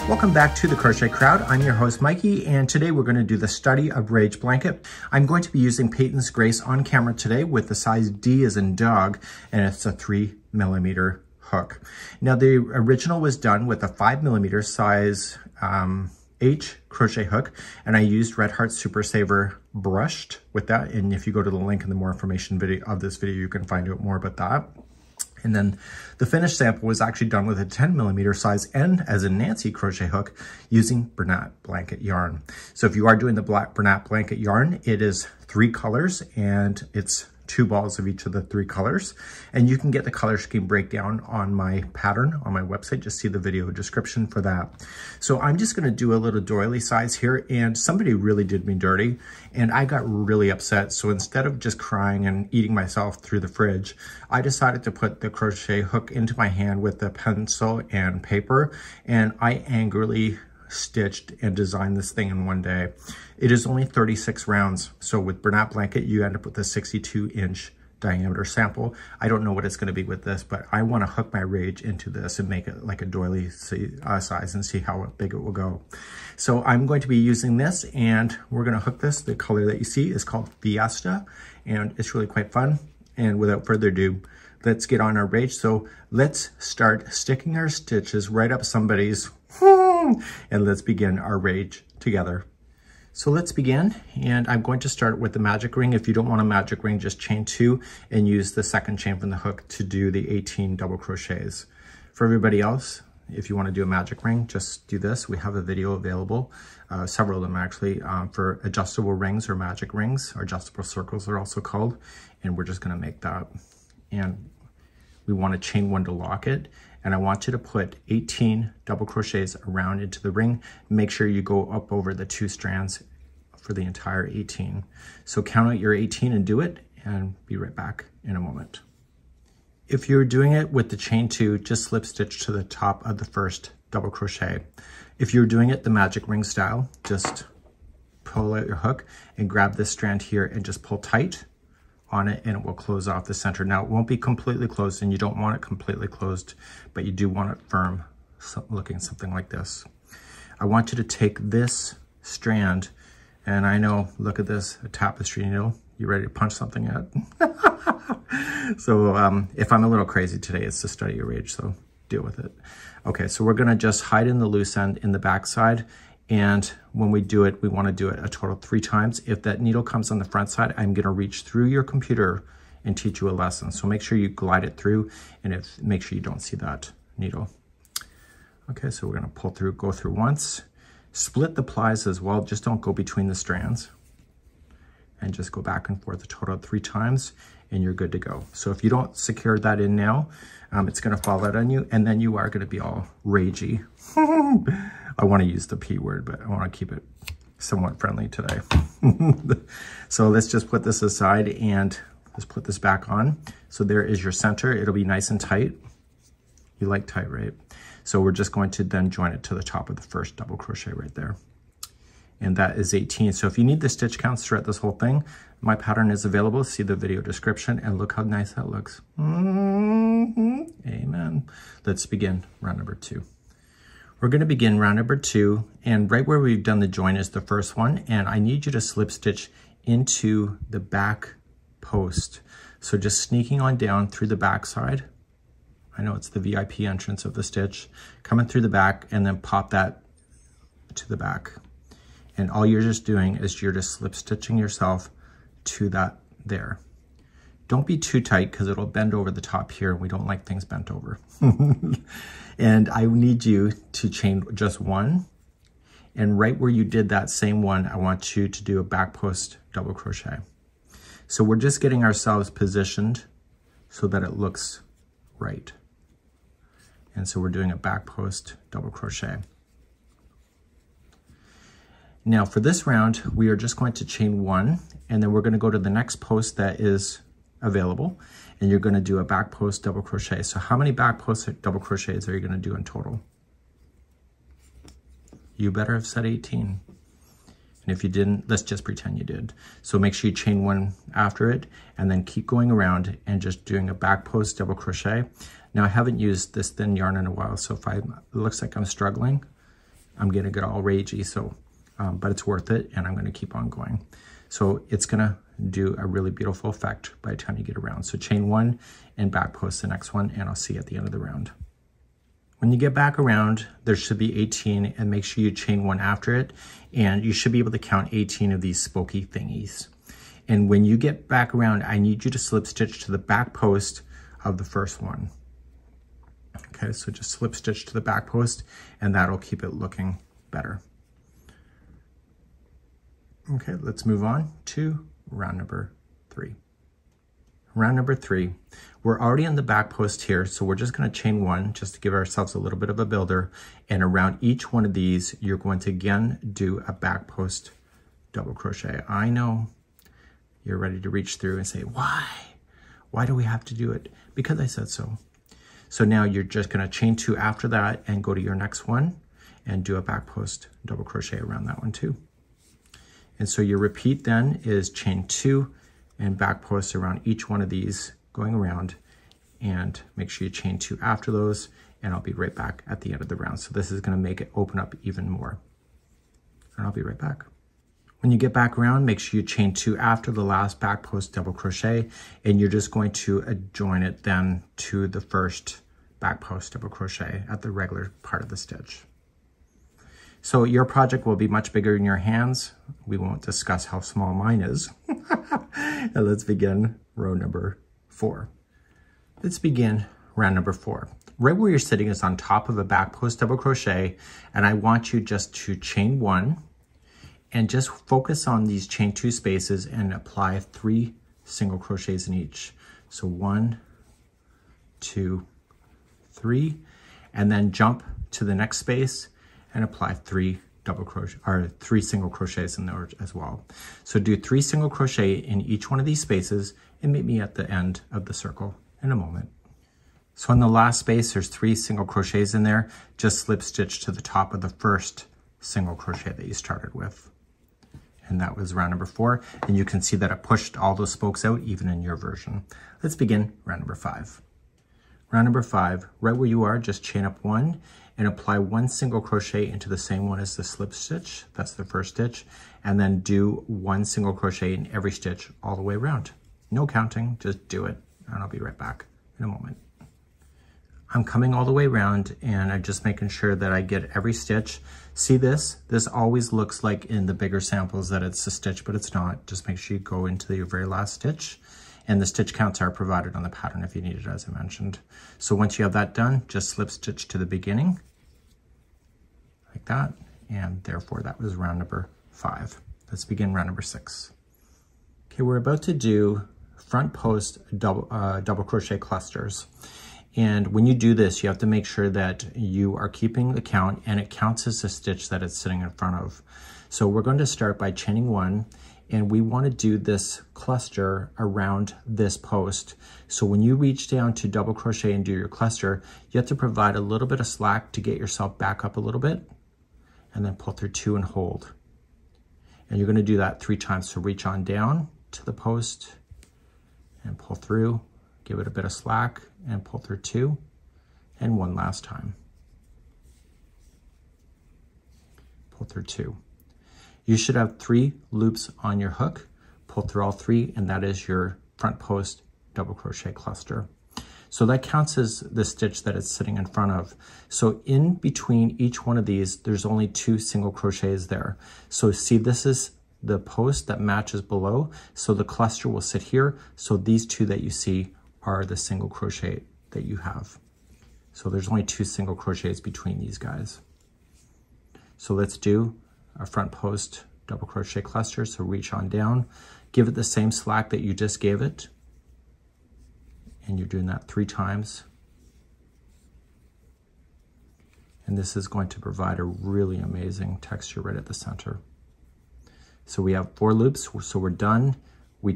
Welcome back to the Crochet Crowd. I'm your host Mikey, and today we're going to do the study of Rage Blanket. I'm going to be using Peyton's Grace on camera today with the size D as in dog, and it's a 3mm hook. Now the original was done with a 5mm size H crochet hook, and I used Red Heart Super Saver brushed with that. And if you go to the link in the more information video of this video, you can find out more about that. And then the finished sample was actually done with a 10mm size N as in Nancy crochet hook using Bernat blanket yarn. So if you are doing the black Bernat blanket yarn, it is 3 colors and it's 2 balls of each of the 3 colors. And you can get the color scheme breakdown on my pattern on my website. Just see the video description for that. So I'm just going to do a little doily size here, and somebody really did me dirty and I got really upset. So instead of just crying and eating myself through the fridge, I decided to put the crochet hook into my hand with the pencil and paper, and I angrily stitched and designed this thing in one day. It is only 36 rounds. So with Bernat blanket, you end up with a 62-inch diameter sample. I don't know what it's going to be with this, but I want to hook my Rage into this and make it like a doily size and see how big it will go. So I'm going to be using this, and we're going to hook this. The color that you see is called Fiesta, and it's really quite fun. And without further ado, let's get on our Rage. So let's start sticking our stitches right up somebody's and let's begin our Rage together. So let's begin, and I'm going to start with the magic ring. If you don't want a magic ring, just chain 2 and use the second chain from the hook to do the 18 double crochets. For everybody else, if you want to do a magic ring, just do this. We have a video available, several of them actually, for adjustable rings or magic rings, or adjustable circles they're also called, and we're just going to make that. And we want to chain 1 to lock it. And I want you to put 18 double crochets around into the ring. Make sure you go up over the 2 strands for the entire 18. So count out your 18 and do it, and be right back in a moment. If you're doing it with the chain 2, just slip stitch to the top of the first double crochet. If you're doing it the magic ring style, just pull out your hook and grab this strand here and just pull tight on it, and it will close off the center. Now it won't be completely closed, and you don't want it completely closed, but you do want it firm, looking something like this. I want you to take this strand, and I know, look at this, a tapestry needle. You ready to punch something yet? So if I'm a little crazy today, it's the study of Rage, so deal with it. Okay, so we're gonna just hide in the loose end in the back side. And when we do it, we want to do it a total 3 times. If that needle comes on the front side, I'm going to reach through your computer and teach you a lesson. So make sure you glide it through, and make sure you don't see that needle. Okay, so we're going to pull through, go through once, split the plies as well. Just don't go between the strands, and just go back and forth a total of 3 times, and you're good to go. So if you don't secure that in now, it's going to fall out on you, and then you are going to be all ragey. I want to use the P word, but I want to keep it somewhat friendly today. So let's just put this aside, and let's put this back on. So there is your center. It'll be nice and tight. You like tight, right? So we're just going to then join it to the top of the first double crochet right there. And that is 18. So if you need the stitch counts throughout this whole thing, my pattern is available. See the video description, and look how nice that looks. Amen. Let's begin round number 2. We're going to begin round number 2, and right where we've done the join is the first one, and I need you to slip stitch into the back post. So just sneaking on down through the back side. I know it's the VIP entrance of the stitch, coming through the back, and then pop that to the back. And all you're just doing is you're just slip stitching yourself to that there. Don't be too tight, because it'll bend over the top here, and we don't like things bent over. And I need you to chain just 1. And right where you did that same one, I want you to do a back post double crochet. So we're just getting ourselves positioned so that it looks right. And so we're doing a back post double crochet. Now for this round, we are just going to chain 1, and then we're going to go to the next post that is available, and you're going to do a back post double crochet. So how many back post double crochets are you going to do in total? You better have said 18. And if you didn't, let's just pretend you did. So make sure you chain 1 after it, and then keep going around and just doing a back post double crochet. Now I haven't used this thin yarn in a while, so if it looks like I'm struggling, I'm gonna get all ragey, so, but it's worth it, and I'm gonna keep on going. So it's gonna do a really beautiful effect by the time you get around. So chain 1 and back post the next one, and I'll see you at the end of the round. When you get back around, there should be 18, and make sure you chain 1 after it, and you should be able to count 18 of these spokey thingies. And when you get back around, I need you to slip stitch to the back post of the first one. Okay, so just slip stitch to the back post, and that'll keep it looking better. Okay, let's move on to round number 3. Round number 3, we're already on the back post here, so we're just going to chain 1 just to give ourselves a little bit of a builder, and around each one of these you're going to again do a back post double crochet. I know you're ready to reach through and say, why do we have to do it? Because I said so. So now you're just going to chain 2 after that and go to your next one and do a back post double crochet around that one too. And so your repeat then is chain 2 and back post around each one of these going around, and make sure you chain 2 after those, and I'll be right back at the end of the round. So this is going to make it open up even more, and I'll be right back. When you get back around, make sure you chain 2 after the last back post double crochet, and you're just going to join it then to the first back post double crochet at the regular part of the stitch. So your project will be much bigger in your hands. We won't discuss how small mine is. And let's begin row number 4. Let's begin round number 4. Right where you're sitting is on top of a back post double crochet, and I want you just to chain 1 and just focus on these chain 2 spaces and apply 3 single crochets in each. So 1, 2, 3, and then jump to the next space and apply 3 double crochet or 3 single crochets in there as well. So do 3 single crochet in each one of these spaces and meet me at the end of the circle in a moment. So in the last space, there's 3 single crochets in there. Just slip stitch to the top of the first single crochet that you started with. And that was round number 4. And you can see that it pushed all those spokes out even in your version. Let's begin round number 5. Round number 5, right where you are, just chain up 1 and apply 1 single crochet into the same one as the slip stitch. That's the first stitch. And then do 1 single crochet in every stitch all the way around. No counting, just do it. And I'll be right back in a moment. I'm coming all the way around, and I'm just making sure that I get every stitch. See this? This always looks like in the bigger samples that it's a stitch, but it's not. Just make sure you go into the very last stitch. And the stitch counts are provided on the pattern if you need it, as I mentioned. So once you have that done, just slip stitch to the beginning, like that. And therefore that was round number 5. Let's begin round number 6. Okay, we're about to do front post double crochet clusters. And when you do this, you have to make sure that you are keeping the count, and it counts as a stitch that it's sitting in front of. So we're going to start by chaining 1, and we want to do this cluster around this post. So when you reach down to double crochet and do your cluster, you have to provide a little bit of slack to get yourself back up a little bit, and then pull through 2 and hold. And you're going to do that 3 times. So reach on down to the post and pull through, give it a bit of slack and pull through 2, and 1 last time. Pull through 2. You should have 3 loops on your hook. Pull through all 3, and that is your front post double crochet cluster. So that counts as the stitch that it's sitting in front of. So in between each one of these, there's only 2 single crochets there. So see, this is the post that matches below. So the cluster will sit here. So these 2 that you see are the single crochet that you have. So there's only 2 single crochets between these guys. So let's do a front post double crochet cluster. So reach on down, give it the same slack that you just gave it, and you're doing that 3 times. And this is going to provide a really amazing texture right at the center. So we have 4 loops, so we're done. We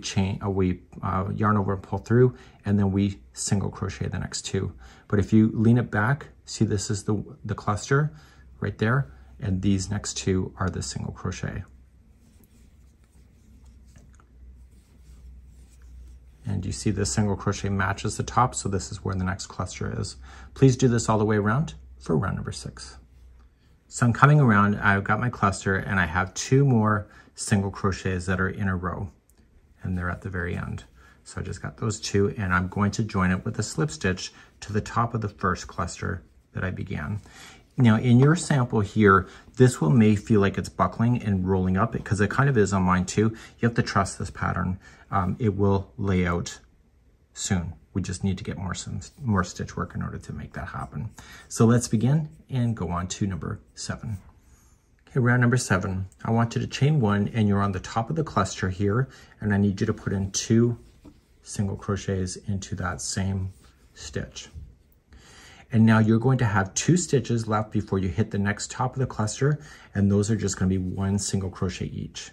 yarn over and pull through, and then we single crochet the next 2. But if you lean it back, see, this is the cluster right there, and these next 2 are the single crochet. And you see the single crochet matches the top, so this is where the next cluster is. Please do this all the way around for round number 6. So I'm coming around, I've got my cluster and I have 2 more single crochets that are in a row and they're at the very end. So I just got those 2 and I'm going to join it with a slip stitch to the top of the first cluster that I began. Now in your sample here, this may feel like it's buckling and rolling up because it kind of is on mine too. You have to trust this pattern. It will lay out soon. We just need to get more stitch work in order to make that happen. So let's begin and go on to number 7. Okay, round number 7, I want you to chain 1 and you're on the top of the cluster here and I need you to put in 2 single crochets into that same stitch. And now you're going to have 2 stitches left before you hit the next top of the cluster and those are just going to be 1 single crochet each.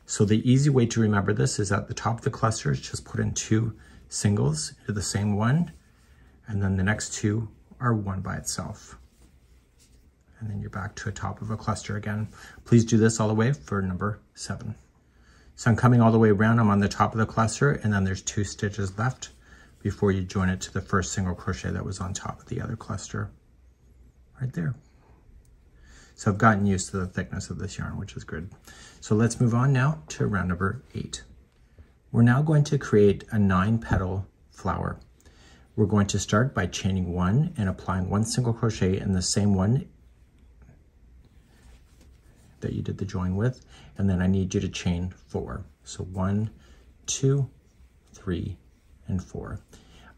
So the easy way to remember this is at the top of the cluster, just put in 2 singles into the same one, and then the next 2 are one by itself. And then you're back to a top of a cluster again. Please do this all the way for number 7. So I'm coming all the way around, I'm on the top of the cluster, and then there's 2 stitches left before you join it to the first single crochet that was on top of the other cluster, right there. So I've gotten used to the thickness of this yarn, which is good. So let's move on now to round number 8. We're now going to create a 9-petal flower. We're going to start by chaining 1 and applying 1 single crochet in the same one that you did the join with, and then I need you to chain 4. So 1, 2, 3, and 4.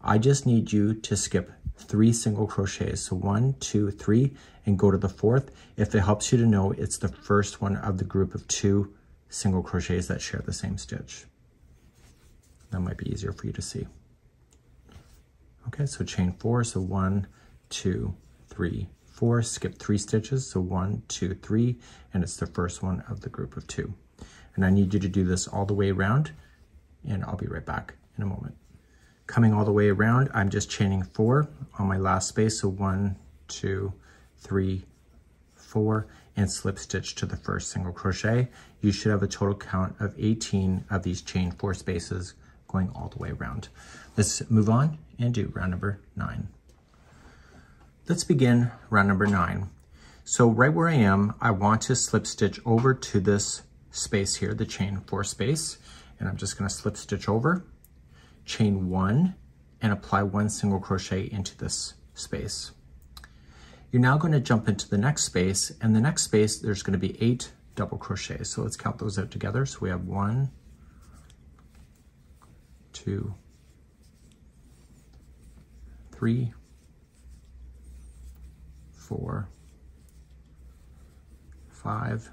I just need you to skip 3 single crochets. So 1, 2, 3, and go to the 4th. If it helps you to know, it's the first one of the group of 2 single crochets that share the same stitch. That might be easier for you to see. Okay, so chain 4, so 1, 2, 3, 4, skip 3 stitches, so 1, 2, 3, and it's the first one of the group of 2. And I need you to do this all the way around, and I'll be right back in a moment. Coming all the way around, I'm just chaining 4 on my last space, so 1, 2, 3, 4, and slip stitch to the first single crochet. You should have a total count of 18 of these chain 4 spaces going all the way around. Let's move on and do round number 9. Let's begin round number 9. So right where I am, I want to slip stitch over to this space here, the chain 4 space, and I'm just going to slip stitch over, chain 1, and apply 1 single crochet into this space. You're now going to jump into the next space, and the next space there's going to be 8 double crochets. So let's count those out together. So we have 1, 2, 3, 4, 5,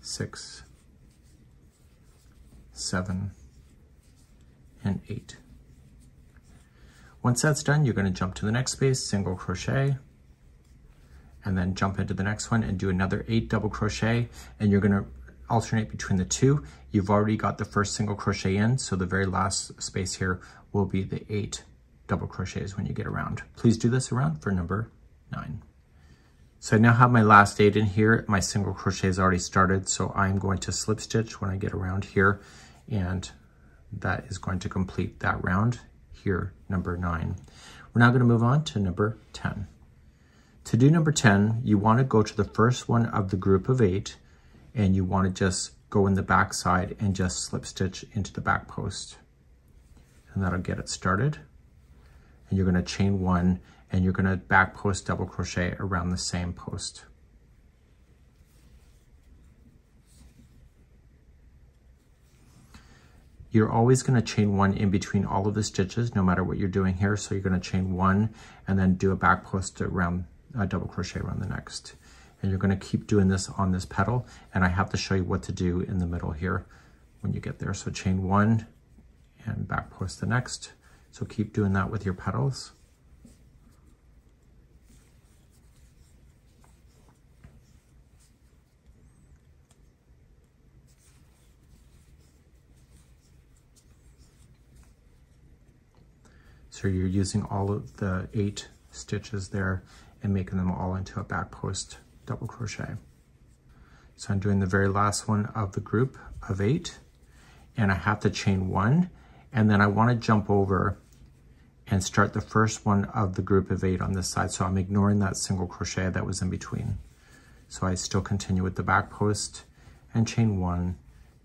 6, 7, and 8. Once that's done, you're going to jump to the next space, single crochet, and then jump into the next one and do another 8 double crochet, and you're going to alternate between the 2. You've already got the first single crochet in, so the very last space here will be the 8 double crochets when you get around. Please do this around for number 9. So I now have my last 8 in here. My single crochet is already started, so I'm going to slip stitch when I get around here, and that is going to complete that round here, number 9. We're now going to move on to number 10. To do number 10, you want to go to the first one of the group of 8, and you want to just go in the back side and just slip stitch into the back post, and that'll get it started. And you're going to chain 1, and you're going to back post double crochet around the same post. You're always going to chain 1 in between all of the stitches, no matter what you're doing here. So you're going to chain 1 and then do a back post around a double crochet around the next. And you're going to keep doing this on this petal, and I have to show you what to do in the middle here when you get there. So chain 1 and back post the next. So keep doing that with your petals. So you're using all of the 8 stitches there and making them all into a back post double crochet. So I'm doing the very last one of the group of 8, and I have to chain 1, and then I want to jump over and start the first one of the group of 8 on this side. So I'm ignoring that single crochet that was in between. So I still continue with the back post and chain 1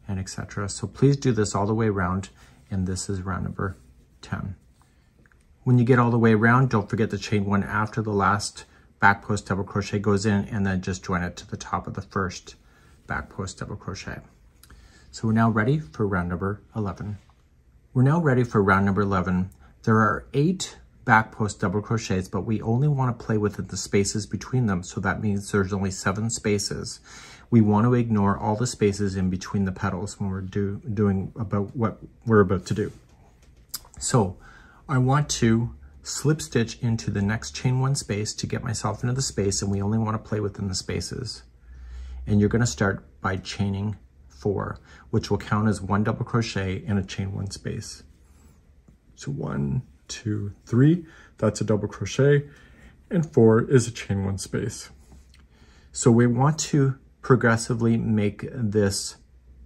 and etc. So please do this all the way around, and this is round number 10. When you get all the way around, don't forget to chain 1 after the last back post double crochet goes in, and then just join it to the top of the first back post double crochet. So we're now ready for round number 11. We're now ready for round number 11. There are 8 back post double crochets, but we only want to play within the spaces between them. So that means there's only 7 spaces. We want to ignore all the spaces in between the petals when we're doing about what we're about to do. So I want to slip stitch into the next chain 1 space to get myself into the space, and we only want to play within the spaces. And you're going to start by chaining 4, which will count as 1 double crochet in a chain 1 space. So 1, 2, 3, that's a double crochet, and 4 is a chain 1 space. So we want to progressively make this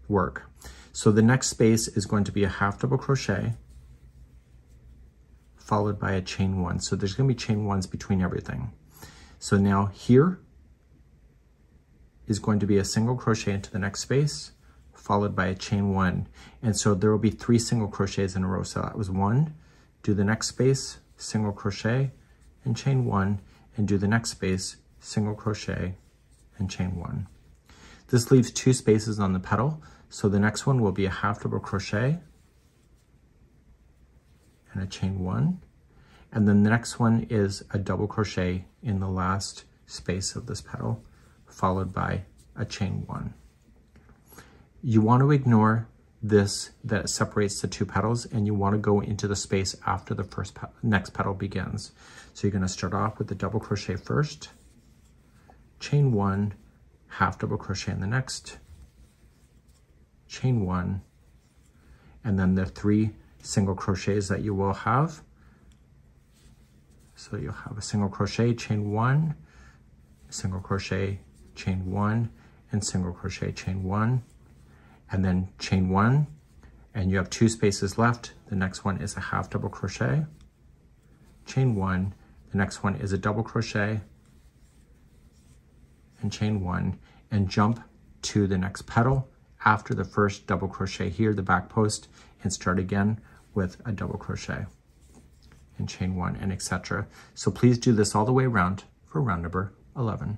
work. So the next space is going to be a half double crochet followed by a chain 1. So there's going to be chain 1s between everything. So now here is going to be a single crochet into the next space followed by a chain 1. And so there will be 3 single crochets in a row. So that was 1, do the next space, single crochet and chain 1, and do the next space, single crochet and chain 1. This leaves 2 spaces on the petal. So the next one will be a half double crochet and a chain 1. And then the next one is a double crochet in the last space of this petal, followed by a chain 1. You want to ignore this that separates the 2 petals, and you want to go into the space after the next petal begins. So you're going to start off with the double crochet first, chain 1, half double crochet in the next, chain 1, and then the 3 single crochets that you will have. So you'll have a single crochet, chain 1, single crochet, chain 1, and single crochet, chain 1, and then chain 1, and you have 2 spaces left. The next one is a half double crochet, chain 1, the next one is a double crochet, and chain 1, and jump to the next petal after the first double crochet here, the back post, and start again with a double crochet and chain 1 and etc. So please do this all the way around for round number 11.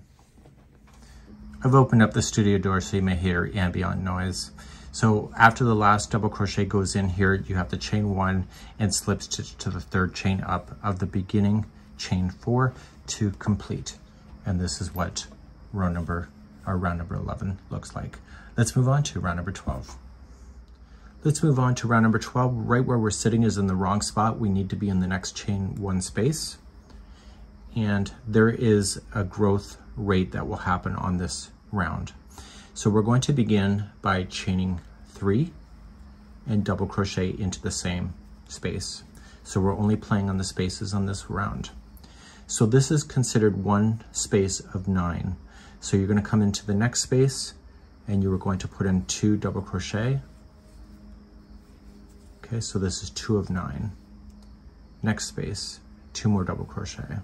I've opened up the studio door so you may hear ambient noise. So after the last double crochet goes in here, you have to chain 1 and slip stitch to the 3rd chain up of the beginning chain 4 to complete. And this is what round number 11 looks like. Let's move on to round number 12. Let's move on to round number 12. Right where we're sitting is in the wrong spot. We need to be in the next chain 1 space. And there is a growth rate that will happen on this round. So we're going to begin by chaining 3 and double crochet into the same space. So we're only playing on the spaces on this round. So this is considered 1 space of 9. So you're going to come into the next space and you are going to put in 2 double crochet. Okay, so this is 2 of 9. Next space, 2 more double crochet.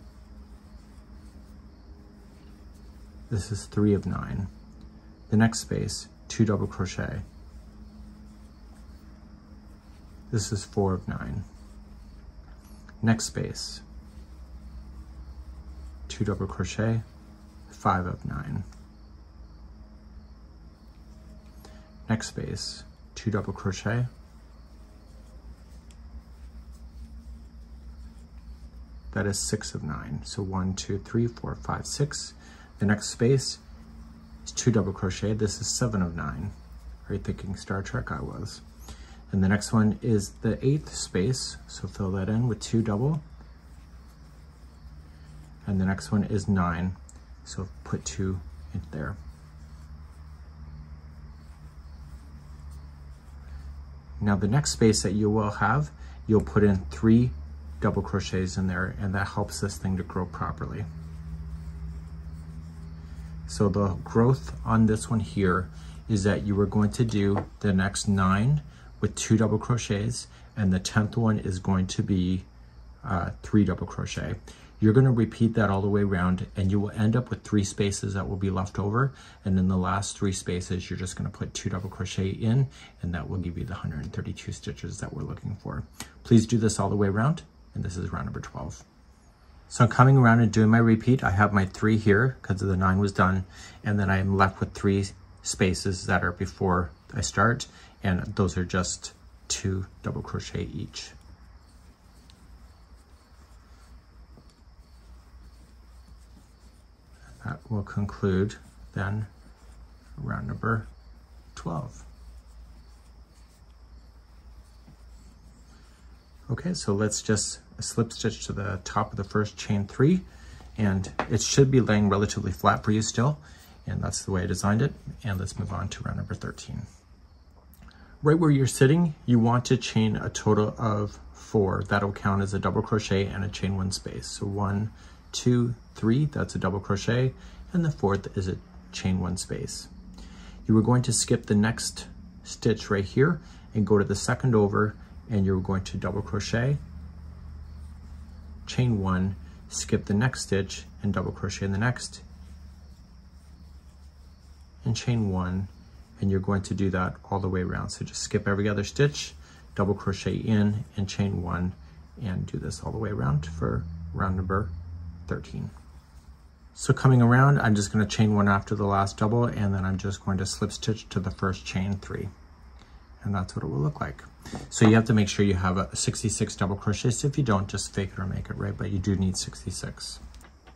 This is 3 of 9. The next space, 2 double crochet. This is 4 of 9. Next space, 2 double crochet, 5 of 9. Next space, 2 double crochet. That is 6 of 9. So 1, 2, 3, 4, 5, 6. The next space is 2 double crochet. This is 7 of 9. Are you thinking Star Trek? I was. And the next one is the 8th space. So fill that in with 2 double. And the next one is 9. So put 2 in there. Now the next space that you will have, you'll put in 3 double crochets in there, and that helps this thing to grow properly. So the growth on this one here is that you are going to do the next 9 with 2 double crochets, and the 10th one is going to be 3 double crochet. You're going to repeat that all the way around, and you will end up with 3 spaces that will be left over. And in the last 3 spaces, you're just going to put 2 double crochet in, and that will give you the 132 stitches that we're looking for. Please do this all the way around, and this is round number 12. So I'm coming around and doing my repeat. I have my 3 here because the 9 was done, and then I am left with 3 spaces that are before I start, and those are just 2 double crochet each. That will conclude then round number 12. Okay, so let's just slip stitch to the top of the first chain 3, and it should be laying relatively flat for you still, and that's the way I designed it. And let's move on to round number 13. Right where you're sitting, you want to chain a total of 4. That'll count as a double crochet and a chain 1 space. So 1, 2, 3, that's a double crochet, and the 4th is a chain 1 space. You are going to skip the next stitch right here and go to the second over, and you're going to double crochet, chain 1, skip the next stitch and double crochet in the next, and chain 1, and you're going to do that all the way around. So just skip every other stitch, double crochet in and chain 1, and do this all the way around for round number 13. So coming around, I'm just going to chain 1 after the last double, and then I'm just going to slip stitch to the first chain 3. And that's what it will look like. So you have to make sure you have 66 double crochets. If you don't, just fake it or make it, right? But you do need 66.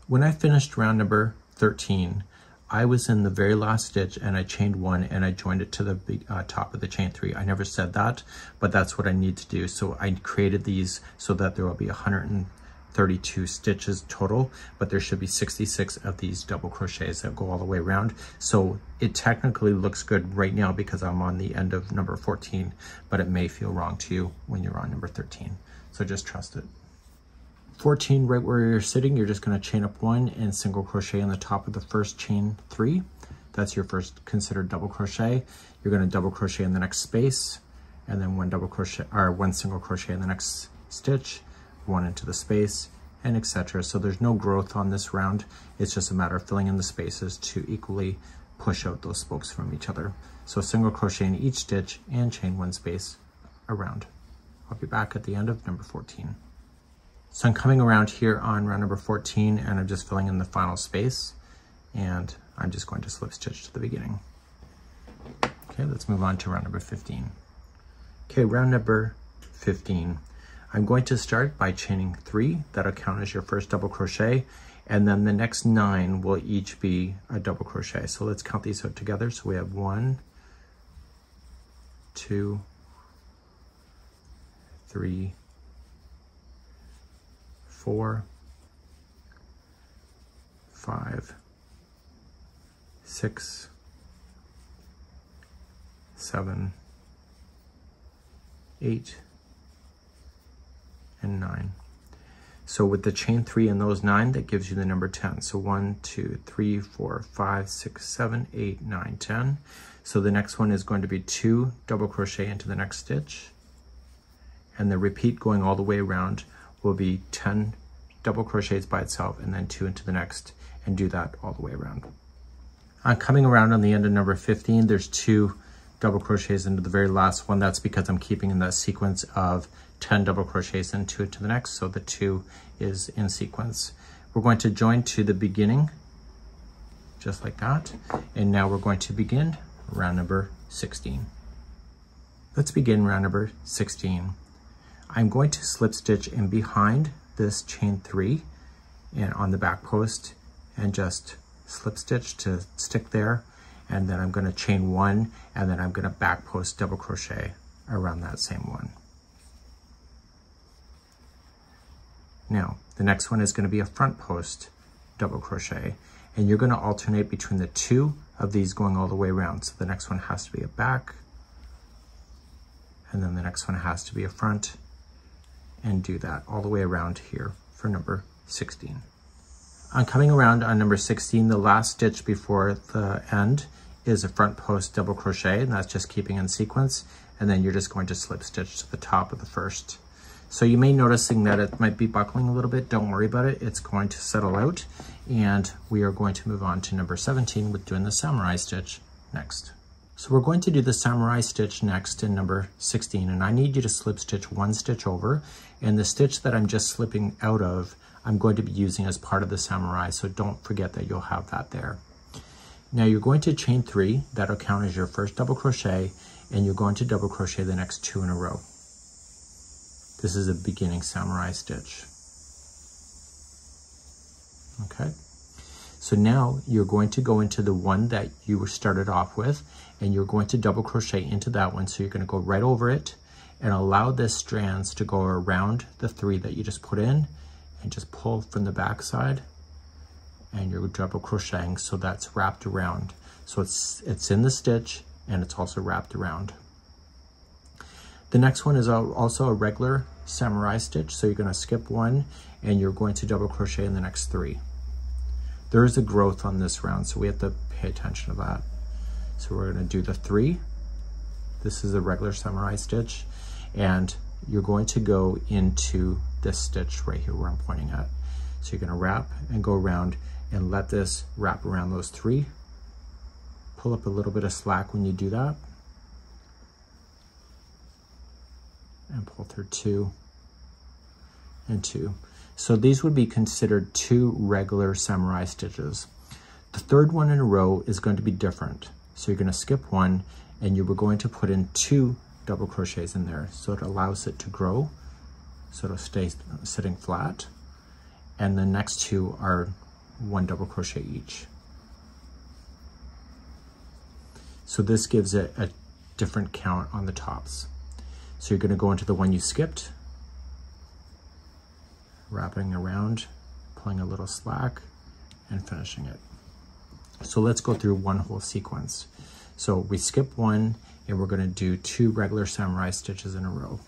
When I finished round number 13, I was in the very last stitch and I chained 1 and I joined it to the top of the chain 3. I never said that, but that's what I need to do. So I created these so that there will be 132 stitches total, but there should be 66 of these double crochets that go all the way around. So it technically looks good right now because I'm on the end of number 14, but it may feel wrong to you when you're on number 13. So just trust it. 14, right where you're sitting, you're just going to chain up 1 and single crochet on the top of the first chain 3. That's your first considered double crochet. You're going to double crochet in the next space, and then 1 double crochet or 1 single crochet in the next stitch, 1 into the space, and etc. So there's no growth on this round. It's just a matter of filling in the spaces to equally push out those spokes from each other. So single crochet in each stitch and chain 1 space around. I'll be back at the end of number 14. So I'm coming around here on round number 14, and I'm just filling in the final space, and I'm just going to slip stitch to the beginning. Okay, let's move on to round number 15. Okay, round number 15. I'm going to start by chaining 3. That'll count as your first double crochet, and then the next 9 will each be a double crochet. So let's count these out together. So we have 1, 2, 3, 4, 5, 6, 7, 8, and 9. So with the chain 3 and those 9, that gives you the number 10. So 1, 2, 3, 4, 5, 6, 7, 8, 9, 10. So the next one is going to be 2 double crochet into the next stitch, and the repeat going all the way around will be 10 double crochets by itself and then 2 into the next, and do that all the way around. Coming around on the end of number 15, there's 2 double crochets into the very last one. That's because I'm keeping in that sequence of 10 double crochets and 2 into the next, so the 2 is in sequence. We're going to join to the beginning, just like that, and now we're going to begin round number 16. Let's begin round number 16. I'm going to slip stitch in behind this chain 3 and on the back post, and just slip stitch to stick there, and then I'm going to chain 1, and then I'm going to back post double crochet around that same one. Now the next one is going to be a front post double crochet, and you're going to alternate between the 2 of these going all the way around. So the next one has to be a back, and then the next one has to be a front, and do that all the way around here for number 16. I'm coming around on number 16, the last stitch before the end is a front post double crochet, and that's just keeping in sequence, and then you're just going to slip stitch to the top of the first. So you may noticing that it might be buckling a little bit. Don't worry about it. It's going to settle out. And we are going to move on to number 17 with doing the samurai stitch next. So we're going to do the samurai stitch next in number 16. And I need you to slip stitch 1 stitch over. And the stitch that I'm just slipping out of, I'm going to be using as part of the samurai. So don't forget that you'll have that there. Now you're going to chain 3. That'll count as your first double crochet. And you're going to double crochet the next 2 in a row. This is a beginning samurai stitch. Okay, so now you're going to go into the one that you started off with, and you're going to double crochet into that one. So you're going to go right over it and allow this strands to go around the 3 that you just put in, and just pull from the back side, and you're double crocheting so that's wrapped around. So it's in the stitch and it's also wrapped around. The next one is also a regular samurai stitch. So you're going to skip 1 and you're going to double crochet in the next 3. There is a growth on this round, so we have to pay attention to that. So we're going to do the 3. This is a regular samurai stitch, and you're going to go into this stitch right here where I'm pointing at. So you're going to wrap and go around and let this wrap around those 3. Pull up a little bit of slack when you do that. And pull through 2 and 2. So these would be considered 2 regular samurai stitches. The third one in a row is going to be different. So you're going to skip 1 and you were going to put in 2 double crochets in there. So it allows it to grow. So it'll stay sitting flat. And the next 2 are 1 double crochet each. So this gives it a different count on the tops. So you're going to go into the one you skipped, wrapping around, pulling a little slack, and finishing it. So let's go through one whole sequence. So we skip 1 and we're going to do 2 regular samurai stitches in a row.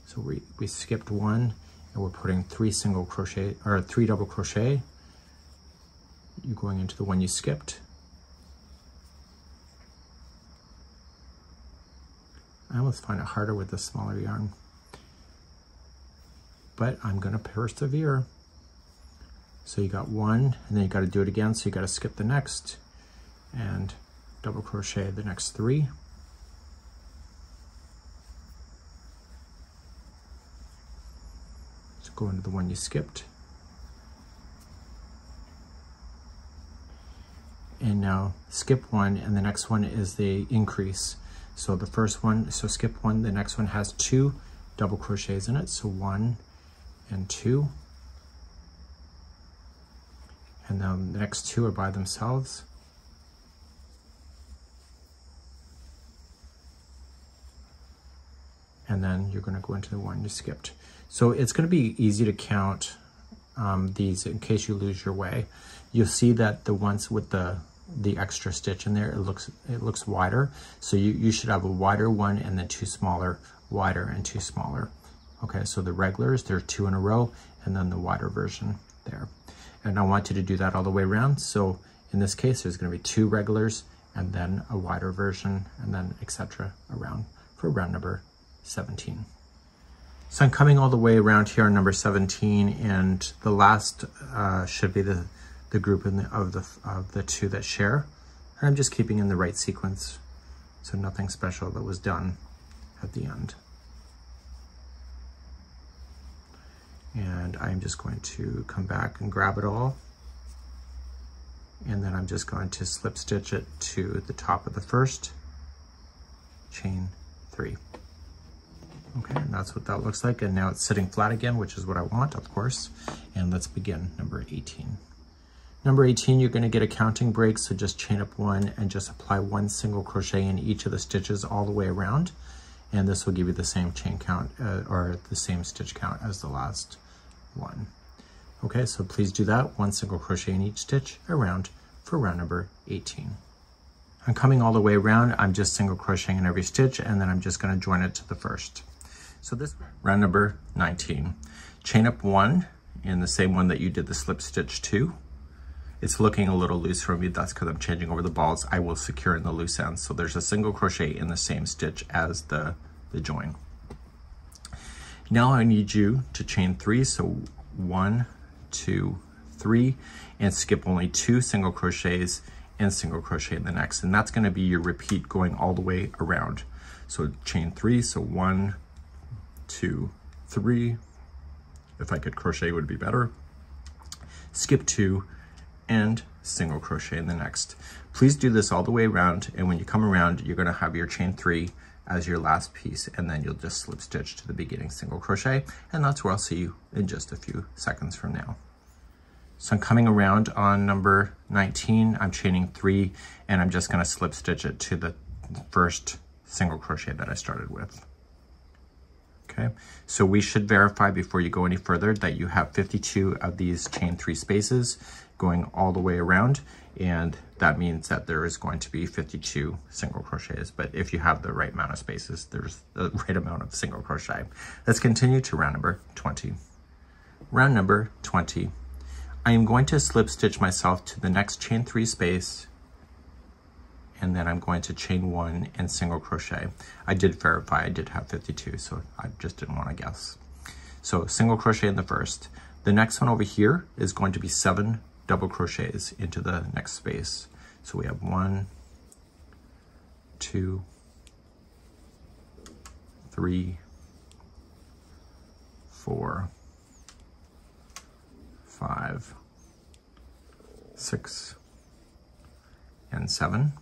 So we skipped 1 and we're putting 3 single crochet or 3 double crochet. You're going into the one you skipped. I almost find it harder with the smaller yarn, but I'm going to persevere. So you got 1 and then you got to do it again. So you got to skip the next and double crochet the next 3. So go into the one you skipped. And now skip 1 and the next one is the increase. So the first one, so skip 1, the next one has 2 double crochets in it. So 1 and 2. And then the next 2 are by themselves. And then you're going to go into the one you skipped. So it's going to be easy to count these in case you lose your way. You'll see that the ones with the extra stitch in there, it looks wider. So you should have a wider one and then 2 smaller, wider and 2 smaller. Okay, so the regulars, there are 2 in a row, and then the wider version there. And I want you to do that all the way around. So in this case, there's going to be 2 regulars and then a wider version, and then etc. around for round number 17. So I'm coming all the way around here on number 17, and the last should be the group of the 2 that share. And I'm just keeping in the right sequence, so nothing special that was done at the end. And I'm just going to come back and grab it all, and then I'm just going to slip stitch it to the top of the first, chain 3. Okay, and that's what that looks like. And now it's sitting flat again, which is what I want, of course. And let's begin number 18. Number 18, you're going to get a counting break, so just chain up 1 and just apply 1 single crochet in each of the stitches all the way around. And this will give you the same chain count or the same stitch count as the last one. Okay, so please do that. 1 single crochet in each stitch around for round number 18. I'm coming all the way around. I'm just single crocheting in every stitch, and then I'm just going to join it to the first. So this round number 19. Chain up 1 in the same one that you did the slip stitch to. It's looking a little loose for me. That's because I'm changing over the balls. I will secure in the loose ends. So there's a single crochet in the same stitch as the join. Now I need you to chain 3, so 1, 2, 3, and skip only 2 single crochets and single crochet in the next, and that's going to be your repeat going all the way around. So chain 3, so 1, 2, 3. If I could crochet, it would be better. Skip 2 and single crochet in the next. Please do this all the way around, and when you come around, you're going to have your chain 3 as your last piece, and then you'll just slip stitch to the beginning single crochet, and that's where I'll see you in just a few seconds from now. So I'm coming around on number 19, I'm chaining 3, and I'm just going to slip stitch it to the first single crochet that I started with. Okay, so we should verify before you go any further that you have 52 of these chain 3 spaces going all the way around, and that means that there is going to be 52 single crochets. But if you have the right amount of spaces, there's the right amount of single crochet. Let's continue to round number 20. Round number 20. I am going to slip stitch myself to the next chain 3 space, and then I'm going to chain 1 and single crochet. I did verify, I did have 52, so I just didn't want to guess. So single crochet in the first. The next one over here is going to be 7 double crochets into the next space. So we have 1, 2, 3, 4, 5, 6, and 7.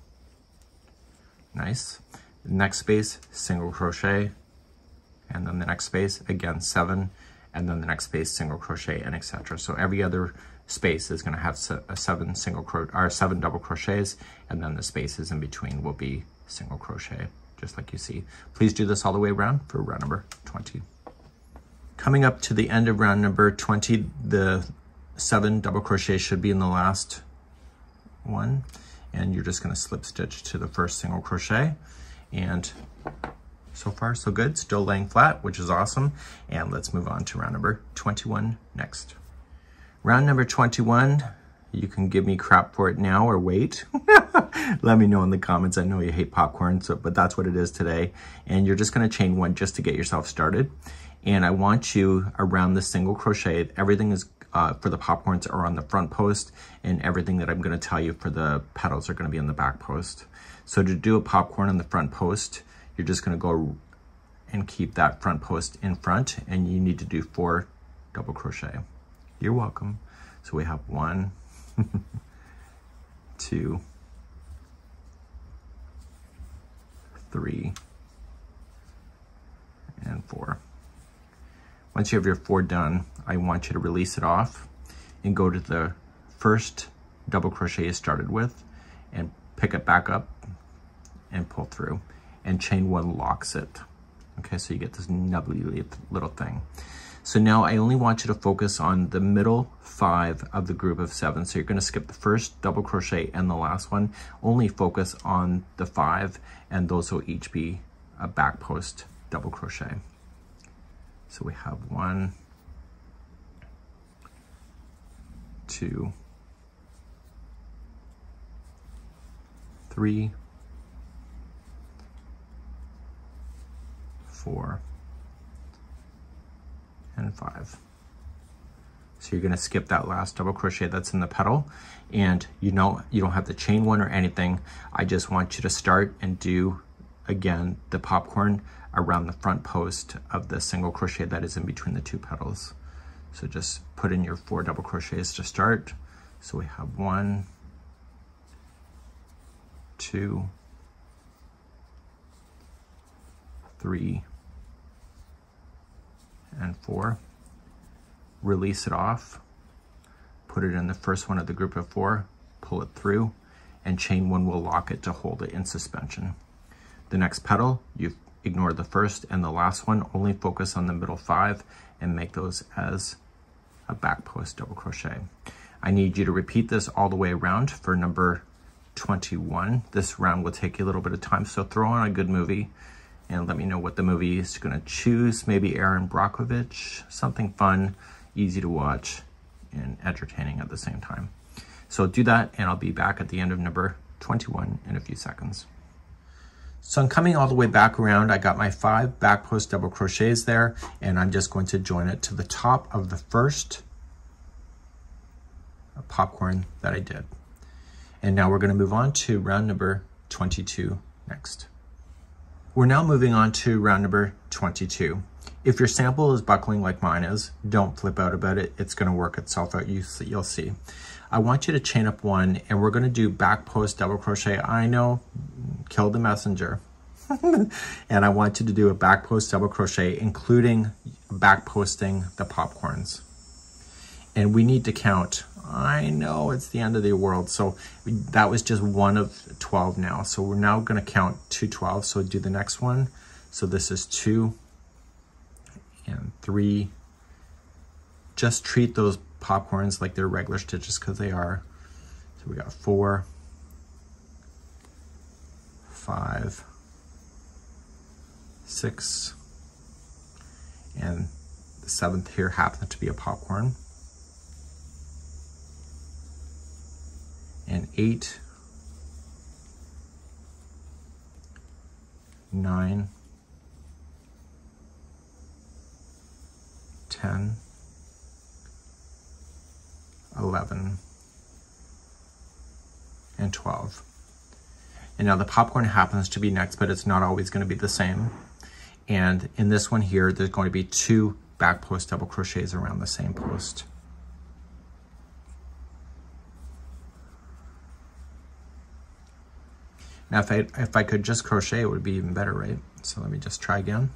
Nice. Next space, single crochet, and then the next space, again 7, and then the next space, single crochet, and etc. So every other space is going to have 7 double crochets, and then the spaces in between will be single crochet, just like you see. Please do this all the way around for round number 20. Coming up to the end of round number 20, the 7 double crochets should be in the last one, and you're just going to slip stitch to the first single crochet, and so far so good, still laying flat, which is awesome. And let's move on to round number 21 next. Round number 21, you can give me crap for it now or wait. Let me know in the comments. I know you hate popcorn, but that's what it is today. And you're just going to chain 1 just to get yourself started. And I want you around the single crochet, everything is for the popcorns are on the front post, and everything that I'm going to tell you for the petals are going to be on the back post. So to do a popcorn on the front post, you're just going to go and keep that front post in front, and you need to do 4 double crochet. You're welcome. So we have 1, 2, 3, and 4. Once you have your 4 done, I want you to release it off and go to the first double crochet you started with and pick it back up and pull through, and chain 1 locks it. Okay, so you get this nubbly little thing. So now I only want you to focus on the middle 5 of the group of 7. So you're going to skip the first double crochet and the last one. Only focus on the 5, and those will each be a back post double crochet. So we have 1, 2, 3, 4, and 5. So you're going to skip that last double crochet that's in the petal, and you know you don't have to chain 1 or anything. I just want you to start and do again the popcorn around the front post of the single crochet that is in between the 2 petals. So just put in your 4 double crochets to start. So we have 1, 2, 3, and 4. Release it off, put it in the first one of the group of 4, pull it through, and chain 1 will lock it to hold it in suspension. The next petal, you ignore the first and the last one, only focus on the middle 5 and make those as a back post double crochet. I need you to repeat this all the way around for number 21. This round will take you a little bit of time, so throw on a good movie and let me know what the movie is going to choose. Maybe Aaron Brockovich, something fun, easy to watch, and entertaining at the same time. So do that, and I'll be back at the end of number 21 in a few seconds. So I'm coming all the way back around. I got my 5 back post double crochets there, and I'm just going to join it to the top of the first popcorn that I did. And now we're going to move on to round number 22 next. We're now moving on to round number 22. If your sample is buckling like mine is, don't flip out about it. It's going to work itself out. You'll see. I want you to chain up 1, and we're going to do back post double crochet. I know, kill the messenger. And I want you to do a back post double crochet, including back posting the popcorns. And we need to count. I know it's the end of the world. So that was just 1 of 12 now. So we're now going to count to 12. So do the next one. So this is 2 and 3. Just treat those popcorns like they're regular stitches because they are. So we got 4, 5, 6, and the 7th here happens to be a popcorn. And 8, 9, 10, 11, and 12. And now the popcorn happens to be next, but it's not always going to be the same. And in this one here, there's going to be 2 back post double crochets around the same post. Now, if I could just crochet, it would be even better, right? So let me just try again.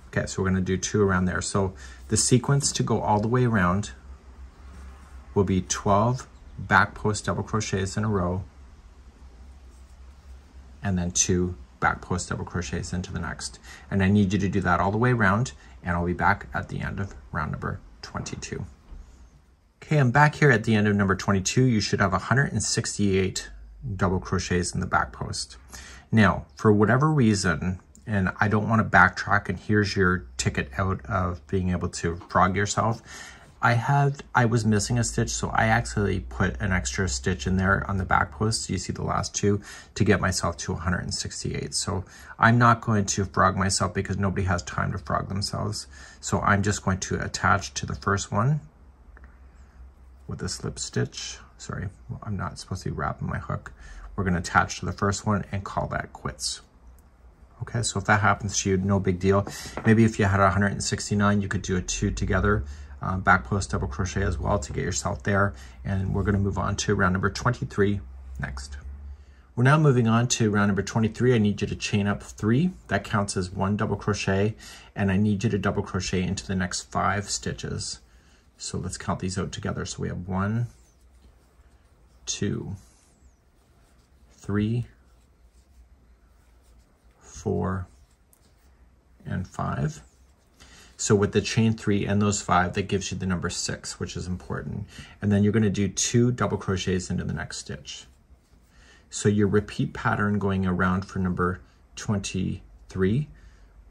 Okay, so we're going to do 2 around there. So the sequence to go all the way around will be 12 back post double crochets in a row, and then 2 back post double crochets into the next. And I need you to do that all the way around, and I'll be back at the end of round number 22. Okay, I'm back here at the end of number 22. You should have 168 double crochets in the back post. Now, for whatever reason, and I don't want to backtrack, and here's your ticket out of being able to frog yourself. I was missing a stitch, so I actually put an extra stitch in there on the back post. So you see the last 2 to get myself to 168. So I'm not going to frog myself because nobody has time to frog themselves. So I'm just going to attach to the first one with a slip stitch. Sorry, I'm not supposed to be wrapping my hook. We're going to attach to the first one and call that quits. Okay, so if that happens to you, no big deal. Maybe if you had 169, you could do a 2 together, back post double crochet as well to get yourself there. And we're going to move on to round number 23 next. We're now moving on to round number 23. I need you to chain up 3. That counts as 1 double crochet, and I need you to double crochet into the next 5 stitches. So let's count these out together. So we have 1, 2, 3, 4, and 5. So with the chain 3 and those 5, that gives you the number 6, which is important. And then you're going to do 2 double crochets into the next stitch. So your repeat pattern going around for number 23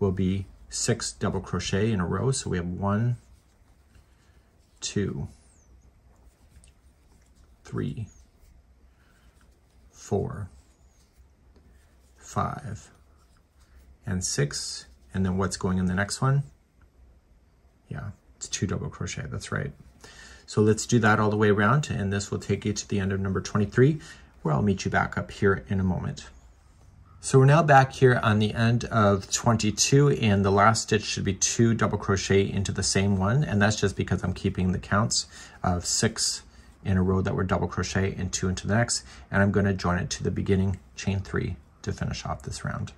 will be 6 double crochet in a row. So we have 1, 2, 3, 4, 5, and 6. And then what's going in the next one? Yeah, it's 2 double crochet, that's right. So let's do that all the way around, and this will take you to the end of number 23, where I'll meet you back up here in a moment. So we're now back here on the end of 22, and the last stitch should be 2 double crochet into the same one, and that's just because I'm keeping the counts of 6 in a row that were double crochet and 2 into the next, and I'm going to join it to the beginning chain 3 to finish off this round.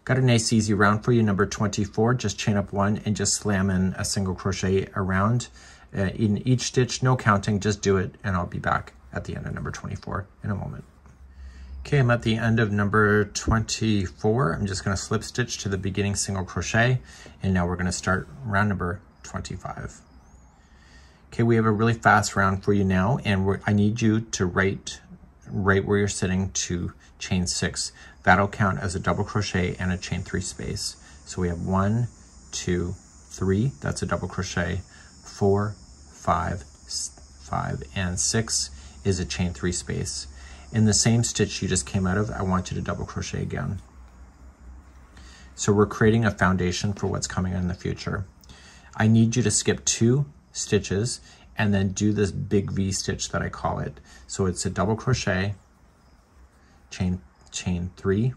Got a nice easy round for you, number 24. Just chain up 1 and just slam in a single crochet around in each stitch. No counting, just do it, and I'll be back at the end of number 24 in a moment. Okay, I'm at the end of number 24. I'm just going to slip stitch to the beginning single crochet, and now we're going to start round number 25. Okay, we have a really fast round for you now, and I need you to right where you're sitting to chain 6. That'll count as a double crochet and a chain 3 space. So we have 1, 2, 3, that's a double crochet, 4, 5, and 6 is a chain 3 space. In the same stitch you just came out of, I want you to double crochet again. So we're creating a foundation for what's coming in the future. I need you to skip 2 stitches and then do this big V stitch that I call it. So it's a double crochet, chain 3,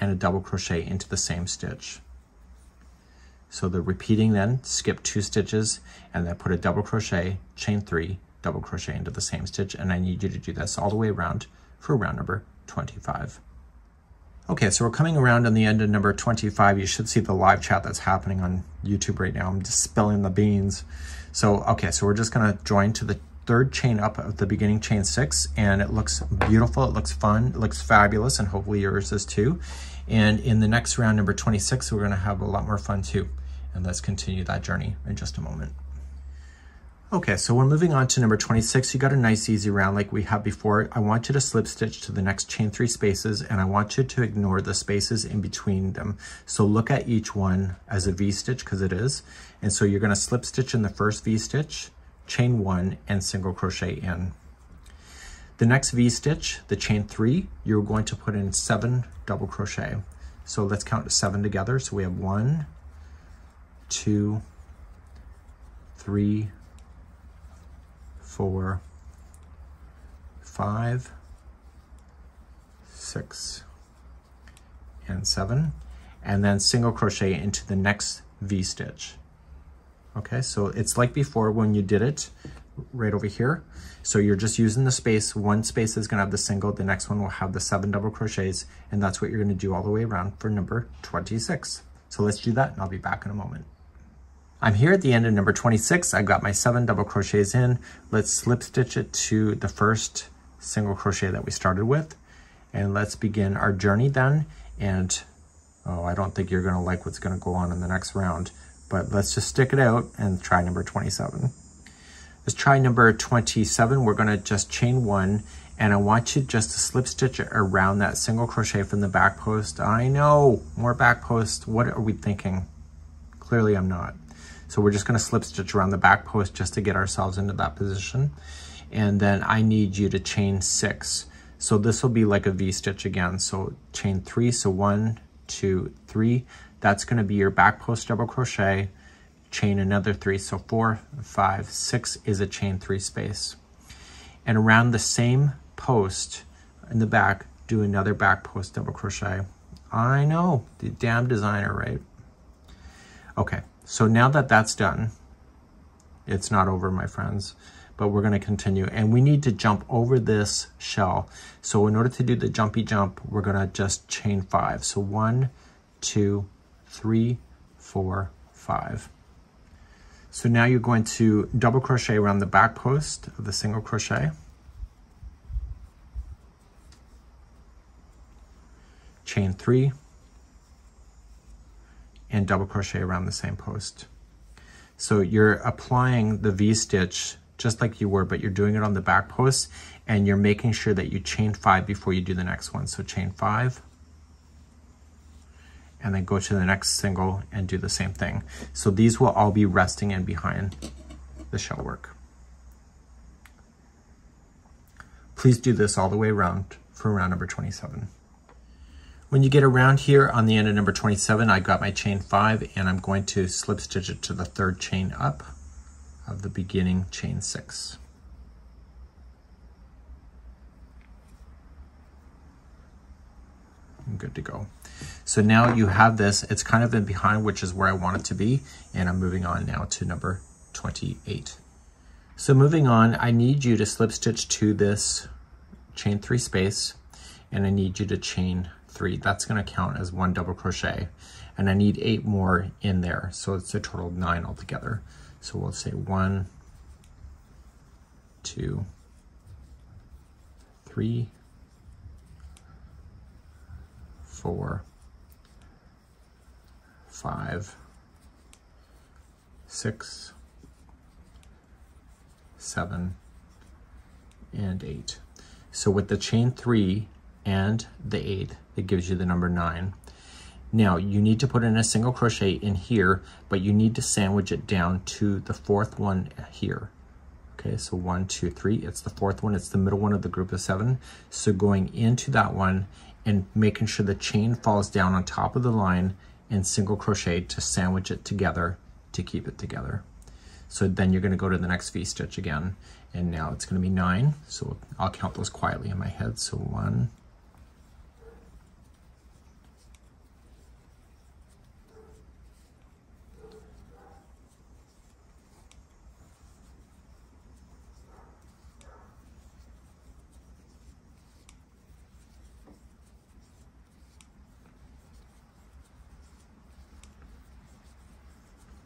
and a double crochet into the same stitch. So the repeating then, skip 2 stitches and then put a double crochet, chain 3, double crochet into the same stitch, and I need you to do this all the way around for round number 25. Okay, so we're coming around on the end of number 25. You should see the live chat that's happening on YouTube right now. I'm just spilling the beans. So, okay, so we're just gonna join to the 3rd chain up of the beginning chain 6, and it looks beautiful, it looks fun, it looks fabulous, and hopefully yours is too. And in the next round, number 26, we're gonna have a lot more fun too. And let's continue that journey in just a moment. Okay, so we're moving on to number 26. You got a nice easy round like we had before. I want you to slip stitch to the next chain 3 spaces, and I want you to ignore the spaces in between them. So look at each one as a V stitch, because it is. And so you're gonna slip stitch in the first V stitch, chain 1, and single crochet in. The next V stitch, the chain 3, you're going to put in 7 double crochet. So let's count to 7 together. So we have 1, 2, 3, 4, 5, 6, and 7, and then single crochet into the next V stitch. Okay, so it's like before when you did it right over here. So you're just using the space. One space is gonna have the single, the next one will have the 7 double crochets, and that's what you're gonna do all the way around for number 26. So let's do that and I'll be back in a moment. I'm here at the end of number 26. I got my 7 double crochets in. Let's slip stitch it to the first single crochet that we started with. And let's begin our journey then. And, oh, I don't think you're gonna like what's gonna go on in the next round, but let's just stick it out and try number 27. Let's try number 27. We're gonna just chain 1, and I want you just to slip stitch around that single crochet from the back post. I know, more back post. What are we thinking? Clearly I'm not. So we're just gonna slip stitch around the back post just to get ourselves into that position. And then I need you to chain 6. So this will be like a V stitch again. So chain 3, so 1, 2, 3. That's gonna be your back post double crochet, chain another 3. So 4, 5, 6 is a chain 3 space. And around the same post in the back, do another back post double crochet. I know, the damn designer, right? Okay. So now that that's done, it's not over, my friends, but we're gonna continue. And we need to jump over this shell. So in order to do the jumpy jump, we're gonna just chain 5. So 1, 2, 3, 4, 5. So now you're going to double crochet around the back post of the single crochet. Chain 3. And double crochet around the same post. So you're applying the V stitch just like you were, but you're doing it on the back post, and you're making sure that you chain 5 before you do the next one. So chain 5, and then go to the next single and do the same thing. So these will all be resting in behind the shell work. Please do this all the way around for round number 27. When you get around here on the end of number 27, I got my chain 5, and I'm going to slip stitch it to the 3rd chain up of the beginning chain 6. I'm good to go. So now you have this, it's kind of in behind, which is where I want it to be, and I'm moving on now to number 28. So moving on, I need you to slip stitch to this chain 3 space, and I need you to chain 3. That's going to count as 1 double crochet, and I need 8 more in there, so it's a total of 9 altogether. So we'll say 1, 2, 3, 4, 5, 6, 7, and 8. So with the chain 3 and the 8, it gives you the number 9. Now you need to put in a single crochet in here, but you need to sandwich it down to the 4th one here. Okay, so 1, 2, 3, it's the fourth one, it's the middle one of the group of 7. So going into that one and making sure the chain falls down on top of the line and single crochet to sandwich it together to keep it together. So then you're going to go to the next V-stitch again, and now it's going to be 9. So I'll count those quietly in my head. So 1, 2.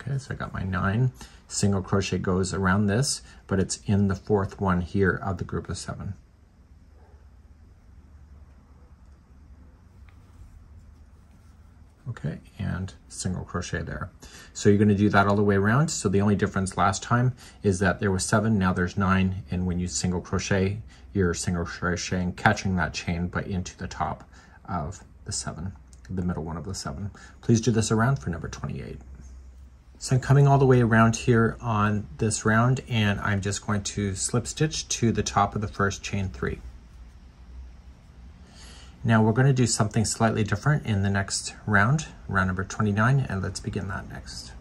Okay, so I got my 9. Single crochet goes around this, but it's in the fourth one here of the group of 7. Okay, and single crochet there. So you're going to do that all the way around. So the only difference last time is that there was 7, now there's 9, and when you single crochet, you're single crocheting, catching that chain, but into the top of the 7, the middle one of the 7. Please do this around for number 28. So I'm coming all the way around here on this round, and I'm just going to slip stitch to the top of the first chain 3. Now we're going to do something slightly different in the next round, round number 29, and let's begin that next.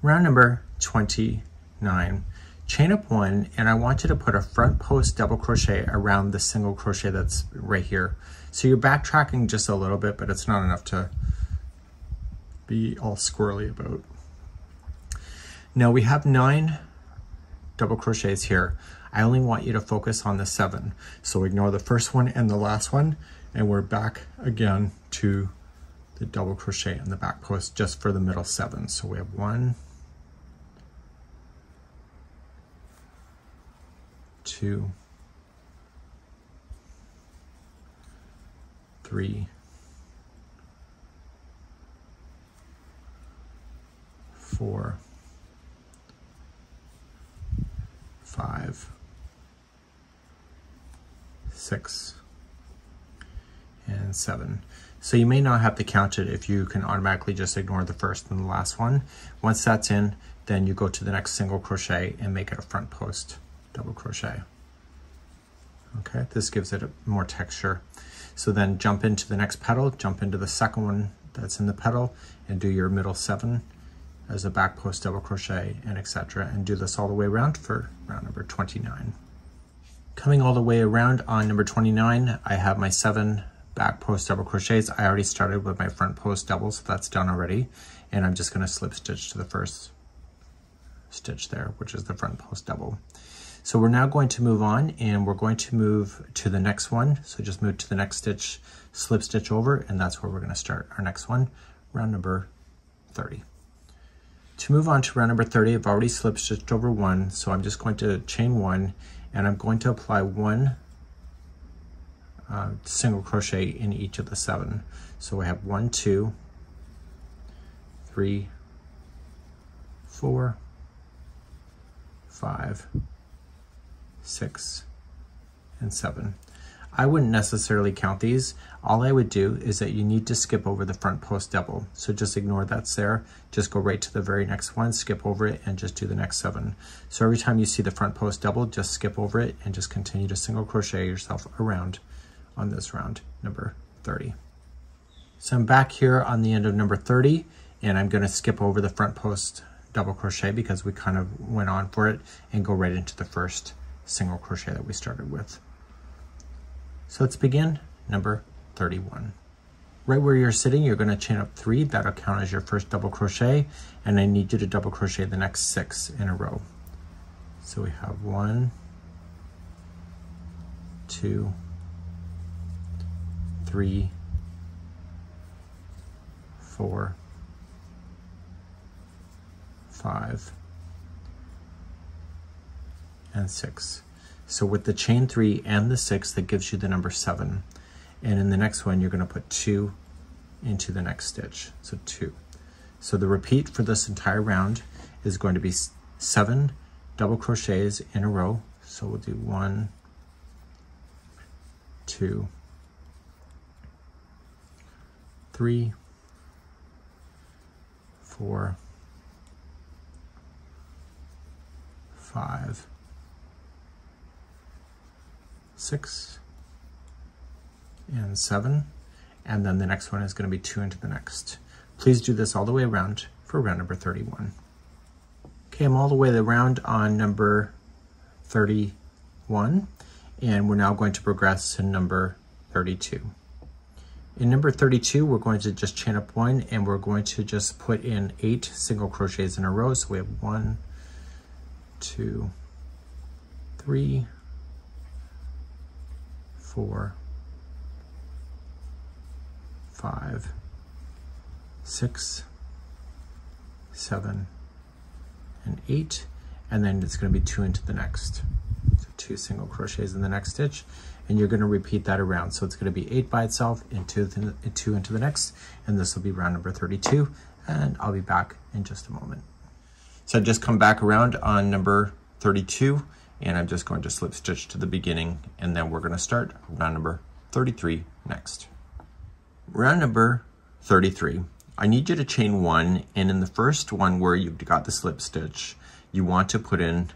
Round number 29, chain up 1, and I want you to put a front post double crochet around the single crochet that's right here. So you're backtracking just a little bit, but it's not enough to be all squirrely about. Now we have 9 double crochets here. I only want you to focus on the 7. So ignore the first one and the last one, and we're back again to the double crochet in the back post just for the middle 7. So we have 1, 2, 3, 4, 5, 6, and 7. So you may not have to count it if you can automatically just ignore the first and the last one. Once that's in, then you go to the next single crochet and make it a front post double crochet. Okay, this gives it more texture. So then jump into the next petal, jump into the second one that's in the petal, and do your middle 7 as a back post double crochet, and etc. And do this all the way around for round number 29. Coming all the way around on number 29, I have my 7 back post double crochets. I already started with my front post double, so that's done already. And I'm just going to slip stitch to the first stitch there, which is the front post double. So we're now going to move on, and we're going to move to the next one. So just move to the next stitch, slip stitch over, and that's where we're going to start our next one, round number 30. To move on to round number 30, I've already slip stitched over 1, so I'm just going to chain 1, and I'm going to apply 1 single crochet in each of the 7. So we have 1, 2, 3, 4, 5, 6, and 7. I wouldn't necessarily count these. All I would do is that you need to skip over the front post double. So just ignore that's there. Just go right to the very next one, skip over it, and just do the next 7. So every time you see the front post double, just skip over it and just continue to single crochet yourself around on this round, number 30. So I'm back here on the end of number 30, and I'm gonna skip over the front post double crochet because we kind of went on for it, and go right into the first single crochet that we started with. So let's begin number 31. Right where you're sitting, you're going to chain up 3. That'll count as your first double crochet, and I need you to double crochet the next 6 in a row. So we have 1, 2, 3, 4, 5, and 6. So with the chain 3 and the 6, that gives you the number 7. And in the next one, you're going to put 2 into the next stitch. So 2. So the repeat for this entire round is going to be 7 double crochets in a row. So we'll do 1, 2, 3, 4, 5, 6 and 7, and then the next one is going to be 2 into the next. Please do this all the way around for round number 31. Okay, I'm all the way around on number 31, and we're now going to progress to number 32. In number 32, we're going to just chain up 1, and we're going to just put in 8 single crochets in a row. So we have 1, 2, 3, 4, 5, 6, 7, and 8, and then it's going to be 2 into the next. So 2 single crochets in the next stitch, and you're going to repeat that around. So it's going to be 8 by itself and 2 into the next, and this will be round number 32, and I'll be back in just a moment. So I've just come back around on number 32, and I'm just going to slip stitch to the beginning, and then we're going to start round number 33 next. Round number 33, I need you to chain 1, and in the first one where you've got the slip stitch, you want to put in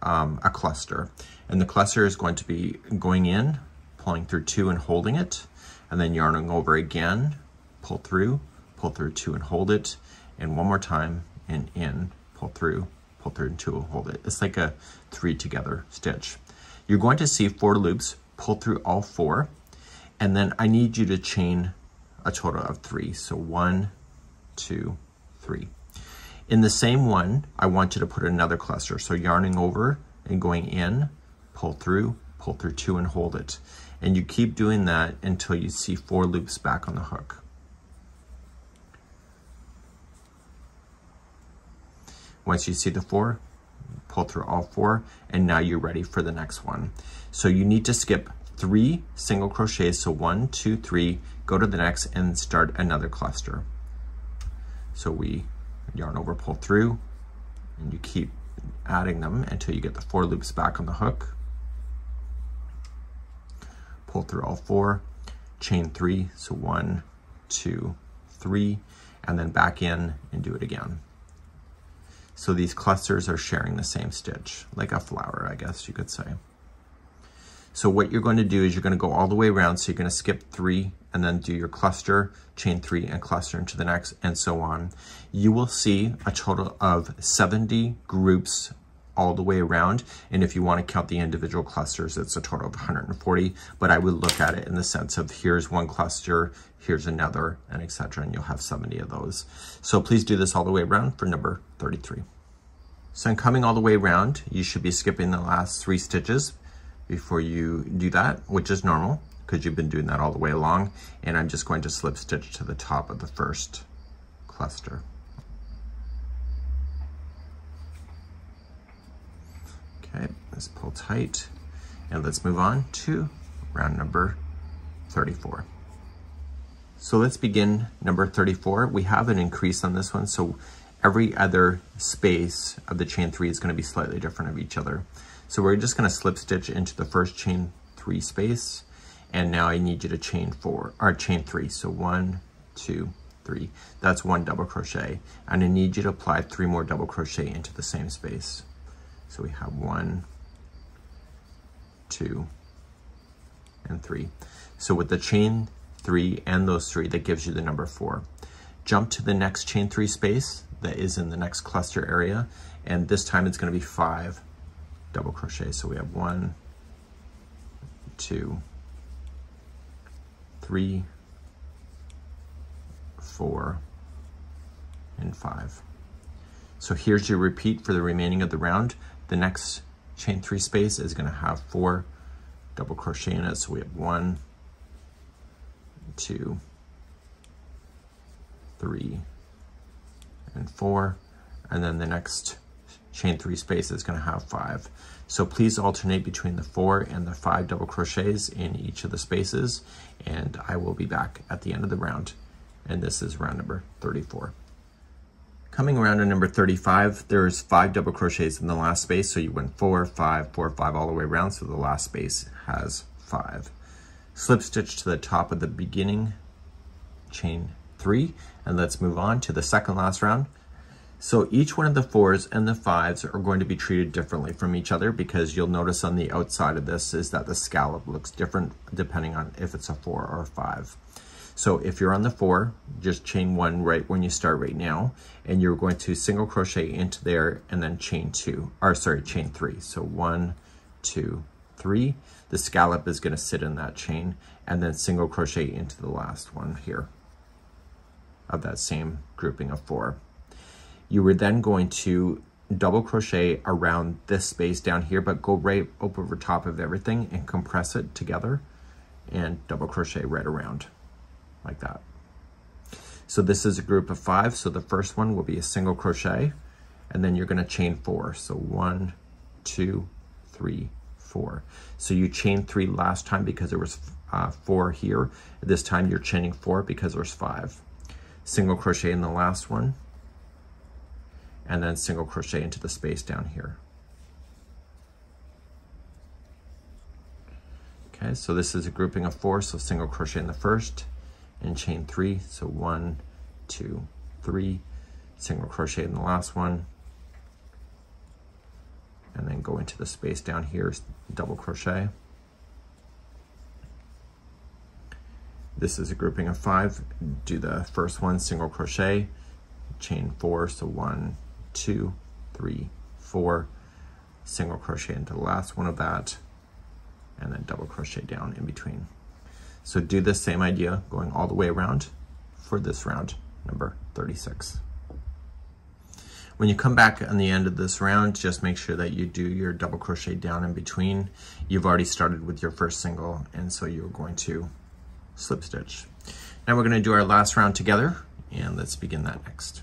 a cluster, and the cluster is going to be going in, pulling through 2 and holding it, and then yarning over again, pull through 2 and hold it, and one more time, and in, pull through and 2 and hold it. It's like a 3 together stitch. You're going to see 4 loops, pull through all 4, and then I need you to chain a total of 3. So 1, 2, 3. In the same one, I want you to put another cluster. So yarning over and going in, pull through 2 and hold it. And you keep doing that until you see 4 loops back on the hook. Once you see the 4, pull through all 4, and now you're ready for the next one. So you need to skip 3 single crochets. So 1, 2, 3, go to the next and start another cluster. So we yarn over, pull through, and you keep adding them until you get the 4 loops back on the hook. Pull through all 4, chain 3, so 1, 2, 3, and then back in and do it again. So these clusters are sharing the same stitch, like a flower, I guess you could say. So what you're going to do is you're going to go all the way around. So you're going to skip 3 and then do your cluster, chain 3 and cluster into the next, and so on. You will see a total of 70 groups all the way around. And if you want to count the individual clusters, it's a total of 140, but I would look at it in the sense of here's one cluster, here's another, and etc. And you'll have 70 of those. So please do this all the way around for number 33. So I'm coming all the way around. You should be skipping the last 3 stitches before you do that, which is normal because you've been doing that all the way along. And I'm just going to slip stitch to the top of the first cluster. Okay, let's pull tight, and let's move on to round number 34. So let's begin number 34. We have an increase on this one, so every other space of the chain 3 is going to be slightly different of each other. So we're just going to slip stitch into the first chain 3 space, and now I need you to chain 3. So 1, 2, 3. That's 1 double crochet, and I need you to apply 3 more double crochet into the same space. So we have 1, 2, and 3. So with the chain 3 and those 3, that gives you the number 4. Jump to the next chain 3 space that is in the next cluster area, and this time it's going to be 5 double crochet. So we have 1, 2, 3, 4, and 5. So here's your repeat for the remaining of the round. The next chain 3 space is going to have 4 double crochet in it. So we have 1, 2, 3, and 4. And then the next chain 3 space is going to have 5. So please alternate between the 4 and the 5 double crochets in each of the spaces, and I will be back at the end of the round. And this is round number 34. Coming around to number 35, there's 5 double crochets in the last space, so you went 4, 5, 4, 5 all the way around, so the last space has 5. Slip stitch to the top of the beginning chain 3, and let's move on to the second last round. So each one of the 4s and the 5s are going to be treated differently from each other, because you'll notice on the outside of this is that the scallop looks different depending on if it's a 4 or a 5. So if you're on the 4, just chain 1 right when you start right now, and you're going to single crochet into there and then chain 3. So 1, 2, 3. The scallop is going to sit in that chain, and then single crochet into the last one here of that same grouping of 4. You were then going to double crochet around this space down here, but go right up over top of everything and compress it together and double crochet right around like that. So this is a group of 5. So the first one will be a single crochet, and then you're going to chain 4. So 1, 2, 3, 4. So you chained 3 last time because there was 4 here. This time you're chaining 4 because there's 5. Single crochet in the last one, and then single crochet into the space down here. Okay, so this is a grouping of 4, so single crochet in the first and chain 3. So 1, 2, 3, single crochet in the last one, and then go into the space down here, double crochet. This is a grouping of 5. Do the first one, single crochet, chain 4, so 1, 2, 3, 4, single crochet into the last one of that, and then double crochet down in between. So do the same idea going all the way around for this round number 36. When you come back on the end of this round, just make sure that you do your double crochet down in between. You've already started with your first single, and so you're going to slip stitch. Now we're going to do our last round together, and let's begin that next.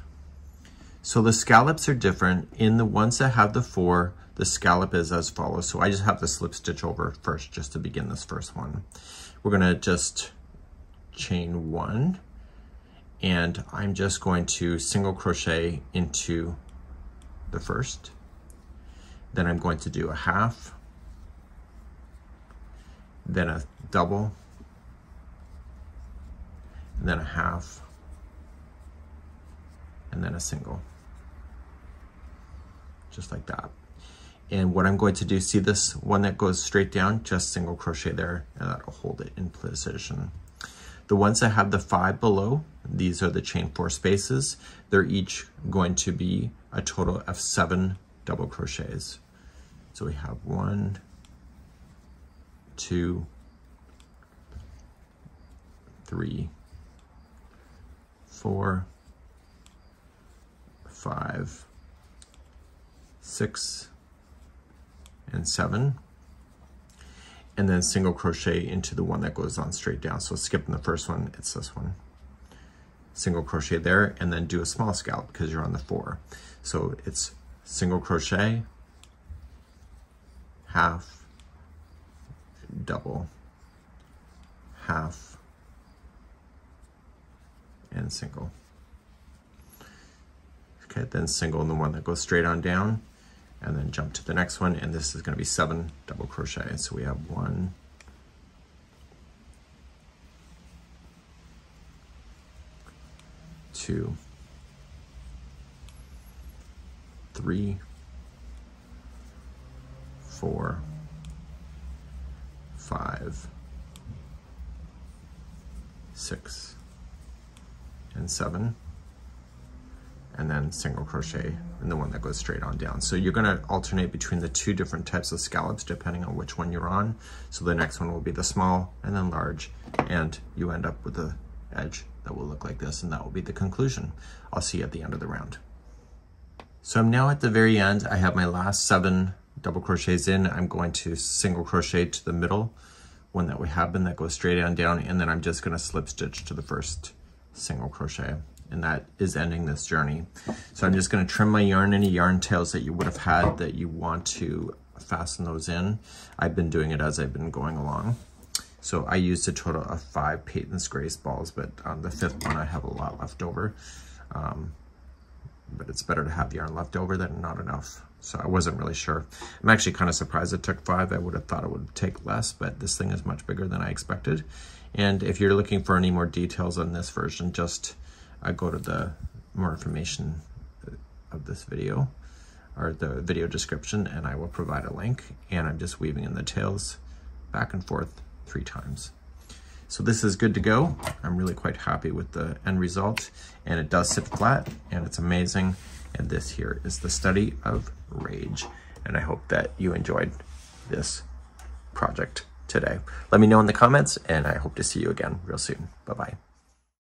So the scallops are different. In the ones that have the 4, the scallop is as follows. So I just have to slip stitch over first just to begin this first one. We're going to just chain 1, and I'm just going to single crochet into the first. Then I'm going to do a half, then a double, and then a half, and then a single, just like that. And what I'm going to do, see this one that goes straight down, just single crochet there, and that'll hold it in position. The ones that have the 5 below, these are the chain 4 spaces. They're each going to be a total of 7 double crochets. So we have 1, 2, 3, 4, 5, 6, and 7, and then single crochet into the one that goes on straight down. So skipping the first one, it's this one. Single crochet there, and then do a small scallop because you're on the 4. So it's single crochet, half, double, half, and single. Okay, then single in the one that goes straight on down, and then jump to the next one, and this is going to be 7 double crochet. So we have 1, 2, 3, 4, 5, 6, and 7. And then single crochet in the one that goes straight on down. So you're going to alternate between the 2 different types of scallops depending on which one you're on. So the next one will be the small and then large, and you end up with the edge that will look like this, and that will be the conclusion. I'll see you at the end of the round. So I'm now at the very end. I have my last 7 double crochets in. I'm going to single crochet to the middle one that we have been that goes straight on down, and then I'm just going to slip stitch to the first single crochet. And that is ending this journey. So I'm just going to trim my yarn, any yarn tails that you would have had that you want to fasten those in. I've been doing it as I've been going along. So I used a total of 5 Peyton's Grace balls, but on the 5th one I have a lot left over. But it's better to have yarn left over than not enough. So I wasn't really sure. I'm actually kind of surprised it took 5. I would have thought it would take less, but this thing is much bigger than I expected. And if you're looking for any more details on this version, just go to the more information this video, or the video description, and I will provide a link. And I'm just weaving in the tails back and forth 3 times. So this is good to go. I'm really quite happy with the end result, and it does sit flat, and it's amazing. And this here is the study of rage. And I hope that you enjoyed this project today. Let me know in the comments, and I hope to see you again real soon. Bye-bye.